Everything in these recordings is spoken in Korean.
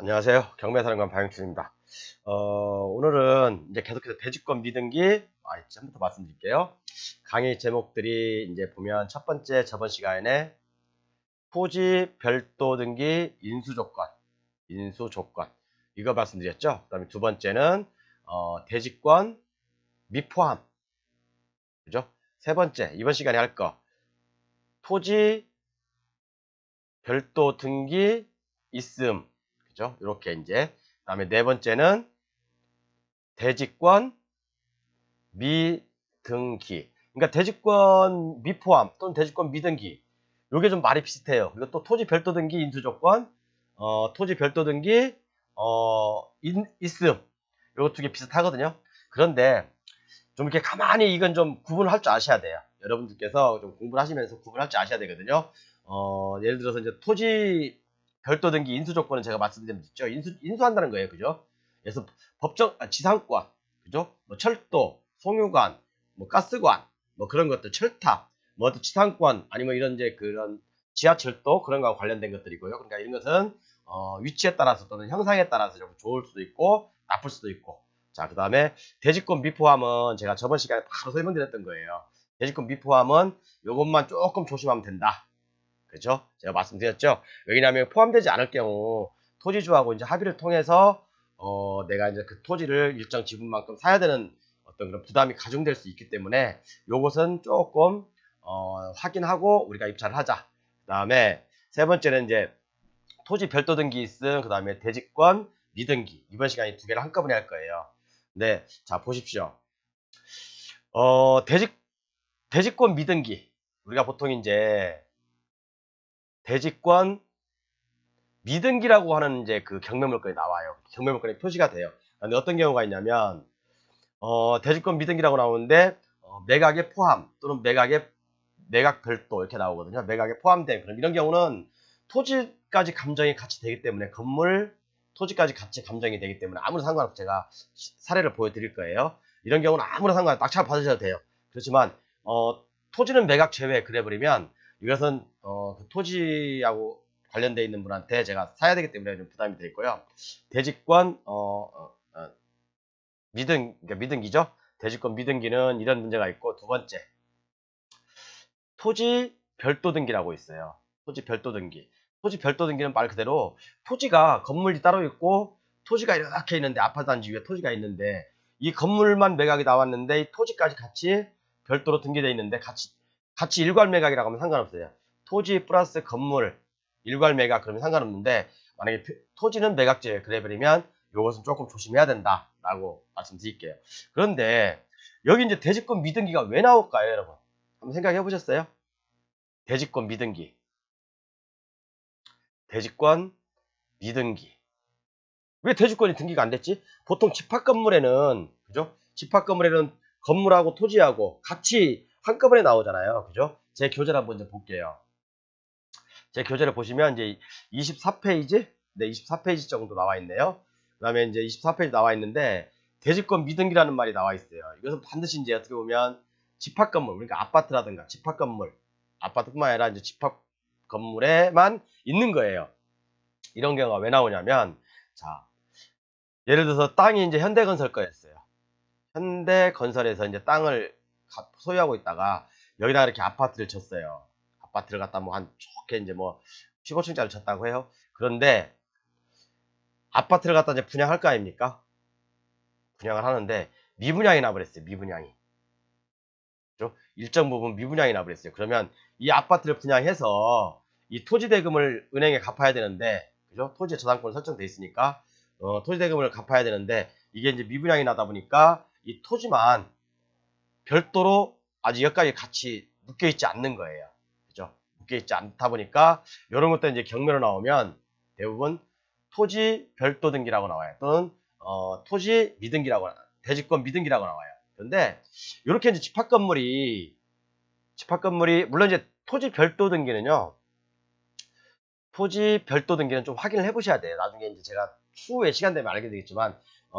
안녕하세요. 경매사령관 박영춘입니다. 오늘은 이제 계속해서 대지권 미등기, 처음부터 말씀드릴게요. 강의 제목들이 이제 보면 첫 번째 저번 시간에 토지 별도 등기 인수조건, 이거 말씀드렸죠. 그 다음에 두 번째는, 대지권 미포함, 그죠? 세 번째, 이번 시간에 할 거, 토지 별도 등기 있음, 그죠? 이렇게 이제, 그 다음에 네 번째는 대지권 미등기. 그러니까 대지권 미포함 또는 대지권 미등기. 요게 좀 말이 비슷해요. 그리고 또 토지 별도 등기 인수조건, 토지 별도 등기, 있음. 요거 두 개 비슷하거든요. 그런데 좀 이렇게 가만히 이건 좀 구분을 할 줄 아셔야 돼요. 여러분들께서 좀 공부를 하시면서 구분할 줄 아셔야 되거든요. 예를 들어서 이제 토지 별도 등기 인수조건은 제가 말씀드렸죠. 인수한다는 거예요. 그죠? 그래서 지상권, 그죠? 뭐 철도, 송유관, 뭐 가스관, 뭐 그런 것들, 철탑, 뭐 지상권, 아니면 이런 이제 그런 지하철도 그런 거와 관련된 것들이고요. 그러니까 이런 것은 위치에 따라서 또는 형상에 따라서 좀 좋을 수도 있고 나쁠 수도 있고. 자, 그 다음에 대지권 미포함은 제가 저번 시간에 바로 설명드렸던 거예요. 대지권 미포함은 요것만 조금 조심하면 된다. 그죠? 제가 말씀드렸죠. 왜냐하면 포함되지 않을 경우 토지주하고 이제 합의를 통해서 내가 이제 그 토지를 일정 지분만큼 사야 되는 어떤 그런 부담이 가중될 수 있기 때문에 요것은 조금 확인하고 우리가 입찰을 하자. 그 다음에 세 번째는 이제 토지 별도 등기 있음, 그 다음에 대지권 미등기. 이번 시간에 두 개를 한꺼번에 할 거예요. 네, 자 보십시오. 어, 대지권 미등기. 우리가 보통 이제 대지권 미등기라고 하는 이제 그 경매물건이 나와요. 경매물건에 표시가 돼요. 근데 어떤 경우가 있냐면, 대지권 미등기라고 나오는데, 매각의 포함 또는 매각 별도 이렇게 나오거든요. 매각에 포함된 그럼 이런 경우는 토지까지 감정이 같이 되기 때문에 토지까지 같이 감정이 되기 때문에 아무런 상관없이 제가 사례를 보여드릴 거예요. 이런 경우는 아무런 상관없이 낙찰 받으셔도 돼요. 그렇지만 토지는 매각 제외 그래버리면 이것은 그 토지하고 관련되어 있는 분한테 제가 사야 되기 때문에 좀 부담이 될 거고요. 대지권 그러니까 미등기죠. 대지권 미등기는 이런 문제가 있고 두 번째 토지 별도 등기라고 있어요. 토지 별도 등기. 토지 별도 등기는 말 그대로 토지가 건물이 따로 있고 토지가 이렇게 있는데 아파트 단지 위에 토지가 있는데 이 건물만 매각이 나왔는데 이 토지까지 같이 별도로 등기되어 있는데 같이 일괄 매각이라고 하면 상관없어요. 토지 플러스 건물 일괄 매각 그러면 상관없는데 만약에 토지는 매각제 그래버리면 이것은 조금 조심해야 된다라고 말씀드릴게요. 그런데 여기 이제 대지권 미등기가 왜 나올까요, 여러분? 한번 생각해 보셨어요? 대지권 미등기. 대지권 미등기. 왜 대지권이 등기가 안 됐지? 보통 집합 건물에는, 그죠? 집합 건물에는 건물하고 토지하고 같이 한꺼번에 나오잖아요. 그죠? 제 교재를 한번 이제 볼게요. 제 교재를 보시면 이제 24페이지? 네, 24페이지 정도 나와 있네요. 그 다음에 이제 24페이지 나와 있는데, 대지권 미등기라는 말이 나와 있어요. 이것은 반드시 이제 어떻게 보면 집합 건물, 그러니까 아파트라든가 집합 건물, 아파트뿐만 아니라 이제 집합 건물에만 있는 거예요. 이런 경우가 왜 나오냐면, 자, 예를 들어서 땅이 이제 현대건설 거였어요. 현대건설에서 이제 땅을 소유하고 있다가 여기다가 이렇게 아파트를 쳤어요. 아파트를 갖다 뭐 한 좋게 이제 뭐 15층짜리 쳤다고 해요. 그런데 아파트를 갖다 이제 분양할 거 아닙니까? 분양을 하는데 미분양이 나버렸어요. 미분양이. 그죠? 일정 부분 미분양이 나버렸어요. 그러면 이 아파트를 분양해서 이 토지대금을 은행에 갚아야 되는데, 그죠? 토지 저당권 설정돼 있으니까, 토지대금을 갚아야 되는데, 이게 이제 미분양이 나다 보니까 이 토지만 별도로 아직 여기까지 같이 묶여있지 않는 거예요. 그죠? 묶여있지 않다 보니까, 이런 것도 이제 경매로 나오면 대부분 토지 별도 등기라고 나와요. 또는, 토지 미등기라고, 대지권 미등기라고 나와요. 그런데, 이렇게 이제 집합건물이, 물론 이제 토지 별도 등기는요, 토지 별도 등기는 좀 확인을 해보셔야 돼요. 나중에 이제 제가 추후에 시간 되면 알게 되겠지만,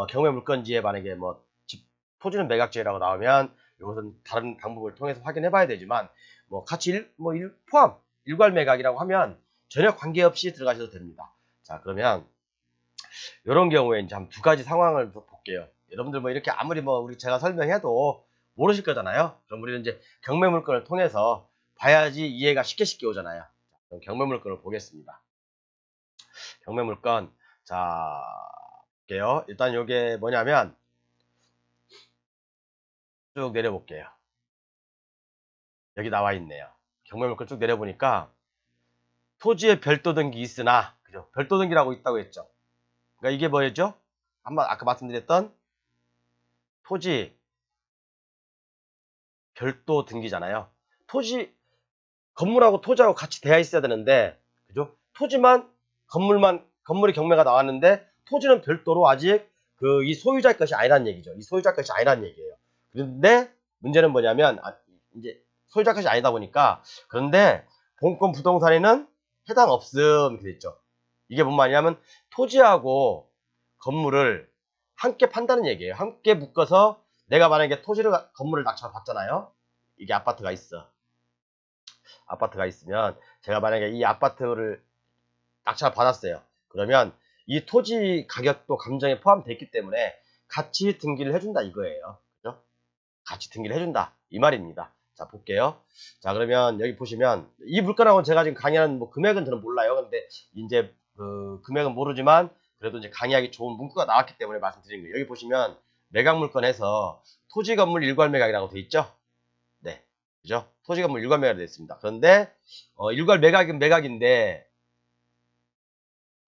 경매 물건지에 만약에 뭐, 토지는 매각지라고 나오면, 이것은 다른 방법을 통해서 확인해 봐야 되지만, 뭐, 같이 포함, 일괄 매각이라고 하면 전혀 관계없이 들어가셔도 됩니다. 자, 그러면, 이런 경우에 이제 한 두 가지 상황을 볼게요. 여러분들 뭐 이렇게 아무리 뭐 제가 설명해도 모르실 거잖아요. 그럼 우리는 이제 경매 물건을 통해서 봐야지 이해가 쉽게 오잖아요. 그럼 경매 물건을 보겠습니다. 경매 물건, 자, 볼게요. 일단 이게 뭐냐면 쭉 내려볼게요. 여기 나와 있네요. 경매 물건 쭉 내려보니까 토지에 별도 등기 있으나, 그죠? 별도 등기라고 있다고 했죠. 그러니까 이게 뭐였죠? 한번 아까 말씀드렸던 토지 별도 등기잖아요. 토지, 건물하고 토지하고 같이 돼야 있어야 되는데, 그죠? 토지만, 건물이 경매가 나왔는데, 토지는 별도로 아직 이 소유자 것이 아니란 얘기죠. 이 소유자 것이 아니란 얘기예요. 그런데 문제는 뭐냐면, 이제 소유자 것이 아니다 보니까, 그런데 본권 부동산에는 해당 없음, 그랬죠. 이게 뭔 말이냐면, 토지하고 건물을 함께 판다는 얘기예요. 함께 묶어서 내가 만약에 건물을 낙찰 받잖아요. 이게 아파트가 있어. 아파트가 있으면 제가 만약에 이 아파트를 낙찰 받았어요. 그러면 이 토지 가격도 감정에 포함되어 있기 때문에 같이 등기를 해준다 이거예요. 그죠? 같이 등기를 해준다 이 말입니다. 자 볼게요. 자 그러면 여기 보시면 이 물건하고는 제가 지금 강의하는 뭐 금액은 저는 몰라요. 근데 이제 그 금액은 모르지만 그래도 이제 강의하기 좋은 문구가 나왔기 때문에 말씀드린 거예요. 여기 보시면 매각 물건에서 토지 건물 일괄 매각이라고 돼 있죠. 네. 그죠? 토지 건물 일괄 매각이 되어 있습니다. 그런데 일괄 매각은 매각인데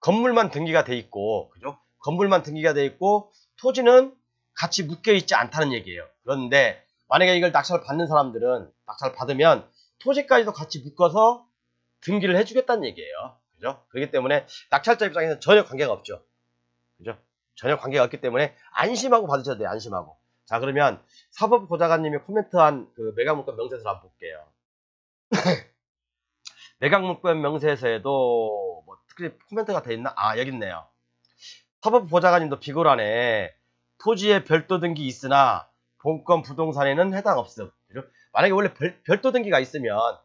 건물만 등기가 돼 있고, 그죠? 건물만 등기가 돼 있고 토지는 같이 묶여 있지 않다는 얘기예요. 그런데 만약에 이걸 낙찰을 받는 사람들은 낙찰을 받으면 토지까지도 같이 묶어서 등기를 해주겠다는 얘기예요. 그죠? 그렇기 때문에 낙찰자 입장에서는 전혀 관계가 없죠. 그죠? 전혀 관계가 없기 때문에 안심하고 받으셔도 돼요. 안심하고. 자 그러면 사법보좌관님이 코멘트한 그 매각물건 명세서를 한번 볼게요. 매각물건 명세서에도 뭐 특히 코멘트가 돼 있나? 아 여기 있네요. 사법보좌관님도 비고란에 토지에 별도 등기 있으나 본건 부동산에는 해당 없음. 그죠? 만약에 원래 별도 등기가 있으면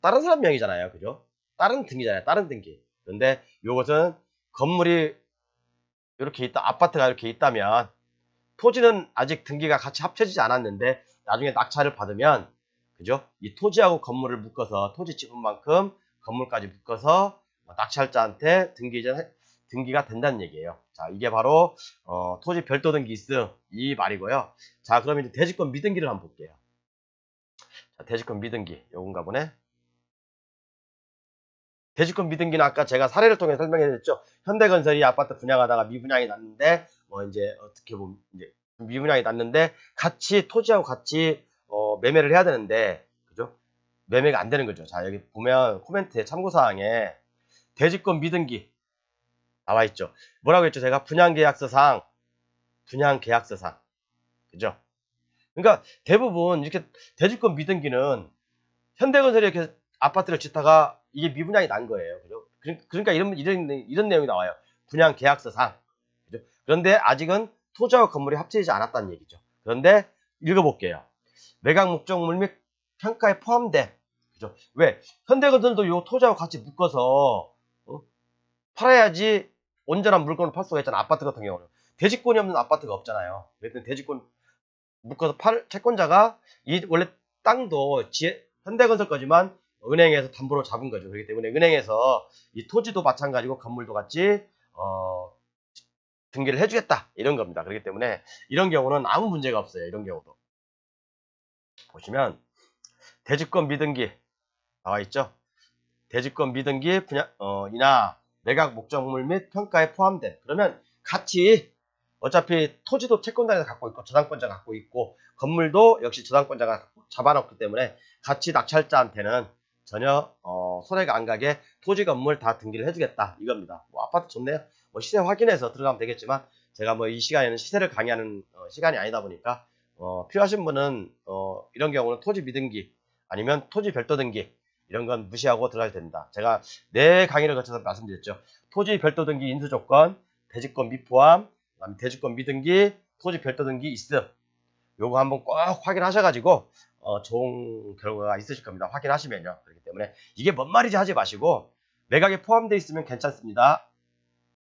다른 사람 명의잖아요. 그죠? 다른 등기잖아요. 다른 등기. 그런데 이것은 건물이 이렇게 있다, 아파트가 이렇게 있다면 토지는 아직 등기가 같이 합쳐지지 않았는데 나중에 낙찰을 받으면 그죠? 이 토지하고 건물을 묶어서 토지 지분만큼 건물까지 묶어서 낙찰자한테 등기가 된다는 얘기예요. 자, 이게 바로 토지 별도 등기 있음 이 말이고요. 자, 그러면 이제 대지권 미등기를 한번 볼게요. 자, 대지권 미등기 요건가 보네. 대지권 미등기는 아까 제가 사례를 통해 설명해 드렸죠. 현대건설이 아파트 분양하다가 미분양이 났는데 뭐 이제 어떻게 보면 이제 미분양이 났는데 같이 토지하고 같이 매매를 해야 되는데 그죠? 매매가 안 되는 거죠. 자 여기 보면 코멘트에 참고사항에 대지권 미등기 나와 있죠. 뭐라고 했죠? 제가 분양계약서상 그죠? 그러니까 대부분 이렇게 대지권 미등기는 현대건설이 이렇게 아파트를 짓다가 이게 미분양이 난 거예요. 그죠? 그러니까 이런 내용이 나와요. 분양 계약서상. 그죠? 그런데 아직은 토지와 건물이 합쳐지지 않았다는 얘기죠. 그런데 읽어볼게요. 매각 목적물 및 평가에 포함된. 그죠? 왜? 현대건설도 요 토지하고 같이 묶어서 팔아야지 온전한 물건을 팔 수가 있잖아. 아파트 같은 경우는. 대지권이 없는 아파트가 없잖아요. 그랬더니 대지권 묶어서 채권자가 원래 땅도 현대건설 거지만 은행에서 담보로 잡은 거죠. 그렇기 때문에 은행에서 이 토지도 마찬가지고 건물도 같이 등기를 해주겠다 이런 겁니다. 그렇기 때문에 이런 경우는 아무 문제가 없어요. 이런 경우도 보시면 대지권 미등기 나와 있죠. 대지권 미등기 이나 매각 목적물 및 평가에 포함된 그러면 같이 어차피 토지도 채권자가 갖고 있고 저당권자가 갖고 있고 건물도 역시 저당권자가 잡아놓기 때문에 같이 낙찰자한테는 전혀 손해가 안 가게 토지 건물 다 등기를 해주겠다 이겁니다. 뭐 아파트 좋네요. 뭐 시세 확인해서 들어가면 되겠지만 제가 뭐 이 시간에는 시세를 강의하는 시간이 아니다 보니까 필요하신 분은 이런 경우는 토지 미등기 아니면 토지 별도 등기 이런 건 무시하고 들어가야 됩니다. 제가 내 강의를 거쳐서 말씀드렸죠. 토지 별도 등기 인수 조건, 대지권 미포함, 대지권 미등기, 토지 별도 등기 있음. 요거 한번 꼭 확인하셔가지고 좋은 결과가 있으실 겁니다. 확인하시면요. 그렇기 때문에 이게 뭔 말이지 하지 마시고 매각에 포함되어 있으면 괜찮습니다.